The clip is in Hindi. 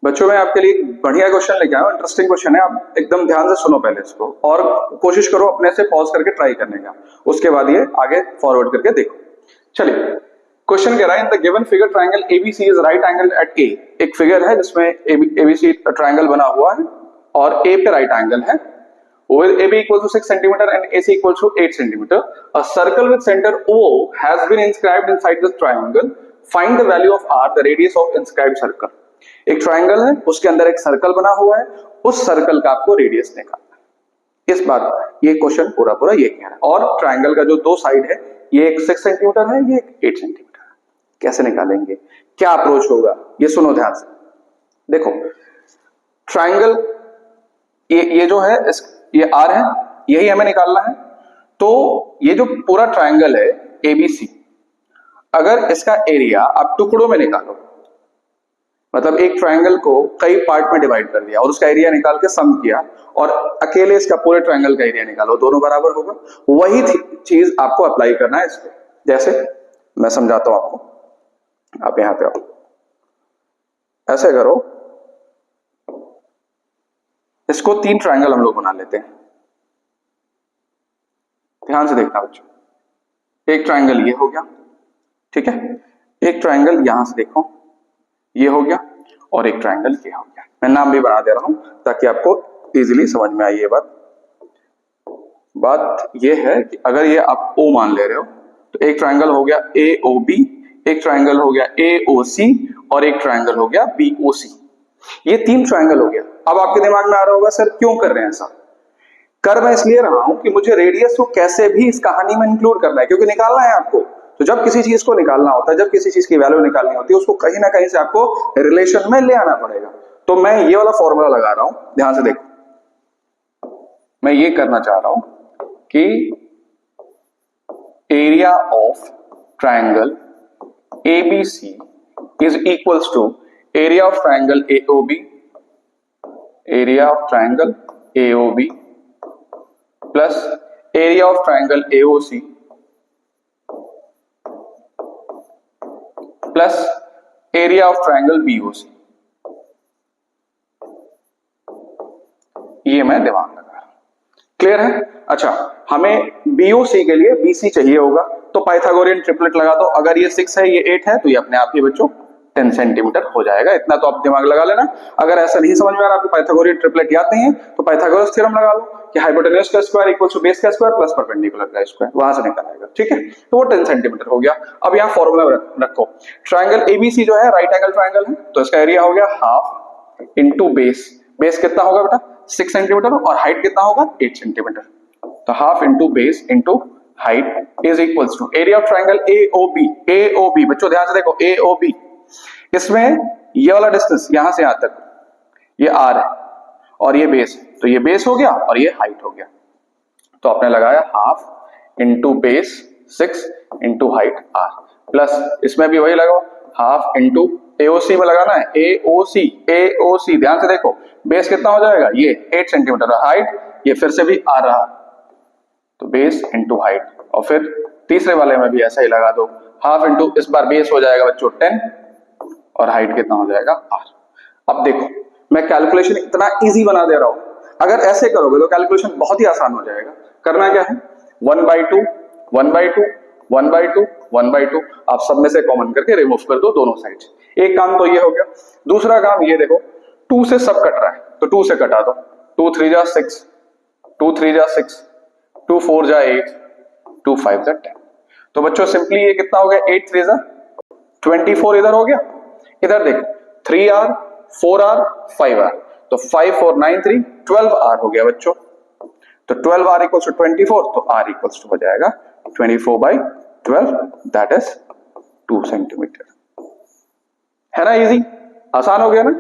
बच्चों मैं आपके लिए एक बढ़िया क्वेश्चन लेके आया हूं, इंटरेस्टिंग क्वेश्चन है, आप एकदम ध्यान से सुनो पहले इसको और कोशिश करो अपने से पॉज करके ट्राई करने का, उसके बाद ये आगे फॉरवर्ड करके देखो। चलिए क्वेश्चन कह रहा है in the given figure triangle ABC is right angle at A. एक फिगर है जिसमें एबीसी ट्रायंगल बना हुआ है और ए पे राइट एंगल है, with AB equal to 6 cm and AC equal to 8 cm. A circle with center O has been inscribed inside this triangle. Find the value of R, the radius of inscribed circle. एक ट्रायंगल है, उसके अंदर एक सर्कल बना हुआ है, उस सर्कल का आपको रेडियस निकालना है। इस बात ये क्वेश्चन पूरा पूरा ये कह रहा है। और ट्रायंगल का जो दो साइड है, ये एक 6 सेंटीमीटर है, ये एक 8 सेंटीमीटर है। कैसे निकालेंगे, क्या अप्रोच होगा, ये सुनो ध्यान से। देखो ट्रायंगल ये जो है ये आर है, यही हमें निकालना है। तो ये जो पूरा ट्रायंगल है एबीसी, अगर इसका एरिया आप टुकड़ों में निकालो, मतलब एक ट्रायंगल को कई पार्ट में डिवाइड कर दिया और उसका एरिया निकाल के सम किया और अकेले इसका पूरे ट्रायंगल का एरिया निकालो, दोनों बराबर होगा। वही चीज आपको अप्लाई करना है इस पे। जैसे मैं समझाता हूं आपको, आप यहां पे आओ, ऐसे करो, इसको 3 ट्रायंगल हम लोग बना लेते हैं। ध्यान से देखना बच्चों, एक ट्रायंगल ये हो गया, ठीक है, एक ट्रायंगल यहां से देखो ये हो गया और एक ट्रायंगल ये हो गया। मैं नाम भी बना दे रहा हूं ताकि आपको इजीली समझ में आए। ये बात ये है कि अगर ये आप O मान ले रहे हो तो एक ट्रायंगल हो गया AOB, एक ट्रायंगल हो गया AOC और एक ट्रायंगल हो गया BOC। ये 3 ट्रायंगल हो गया। अब आपके दिमाग में आ रहा होगा सर क्यों कर रहे हैं ऐसा? कर मैं इसलिए रहा हूं कि मुझे रेडियस को कैसे भी इस कहानी में इंक्लूड करना है, क्योंकि निकालना है आपको। तो जब किसी चीज को निकालना होता है, जब किसी चीज की वैल्यू निकालनी होती है, उसको कहीं ना कहीं से आपको रिलेशन में ले आना पड़ेगा। तो मैं ये वाला फॉर्मूला लगा रहा हूं, ध्यान से देखो। मैं ये करना चाह रहा हूं कि area of triangle ABC is equals to area of triangle AOB, area of triangle AOB plus area of triangle AOC plus area of triangle BOC। ये मैं दिमाग लगा रहा हूं, क्लियर है? अच्छा, हमें BOC के लिए BC चाहिए होगा, तो पाइथागोरियन ट्रिपलेट लगा दो। अगर ये 6 है, ये 8 है, तो ये अपने आप ही बच्चों 10 सेंटीमीटर हो जाएगा। इतना तो आप दिमाग लगा लेना। अगर ऐसा नहीं समझ में आ रहा, आपको पाइथागोरियन ट्रिपलेट याद नहीं है, तो पाइथागोरस थ्योरम लगा लो कि हाइपोटेन्यूज का स्क्वायर इक्वल्स टू बेस का स्क्वायर प्लस परपेंडिकुलर का स्क्वायर, वहां से निकल आएगा, ठीक है? तो वो 10 सेंटीमीटर हो गया। अब यहाँ फॉर्मूला रखो, ट्रायंगल ABC जो है राइट एंगल ट्रायंगल है, तो इसका एरिया हो गया हाफ इंटू बेस। बेस कितना होगा बेटा? 6 सेंटीमीटर, और हाइट कितना होगा? 8 सेंटीमीटर। तो half into base into height is equals to area of triangle AOB। AOB बच्चों ध्यान से देखो, AOB, इसमें ये वाला डिस्टेंस यहां से यहां तक ये R है और ये बेस है, तो ये बेस हो गया और ये हाइट हो गया। तो आपने लगाया half into base 6 into height R, plus इसमें भी वही लगाओ, हाफ इंटू AOC में लगाना है, AOC ध्यान से देखो, बेस कितना हो जाएगा? ये 8 सेंटीमीटर, हाइट ये फिर से भी R रहा, तो बेस इंटू हाइट। और फिर तीसरे वाले में भी ऐसा ही लगा दो, हाफ इंटू, इस बार बेस हो जाएगा बच्चों 10 और हाइट कितना हो जाएगा? R। अब देखो मैं कैलकुलेशन इतना इजी बना दे रहा हूं, अगर ऐसे करोगे तो कैलकुलेशन बहुत ही आसान हो जाएगा। करना क्या है, 1/2 1/2 1/2 1/2, आप सब में से कॉमन करके रिमूव कर दो दोनों साइड। एक काम तो ये हो गया। दूसरा काम ये देखो, 2 से सब कट रहा है, तो 2 से कटा दो, 2 3 जा 6, 2 3 जा 6, 2 4 जा 8, 2 5 जा 10। तो बच्चों सिंपली ये कितना हो गया? 8 3 जा 24 इधर हो गया। इधर देखो 3R 4R 5R, तो 5 4 9 3 12R हो गया बच्चों। तो 12R इक्वल्स टू 24, तो R इक्वल्स टू हो जाएगा 24/12, दैट इज 2 सेंटीमीटर। है ना इजी? आसान हो गया ना?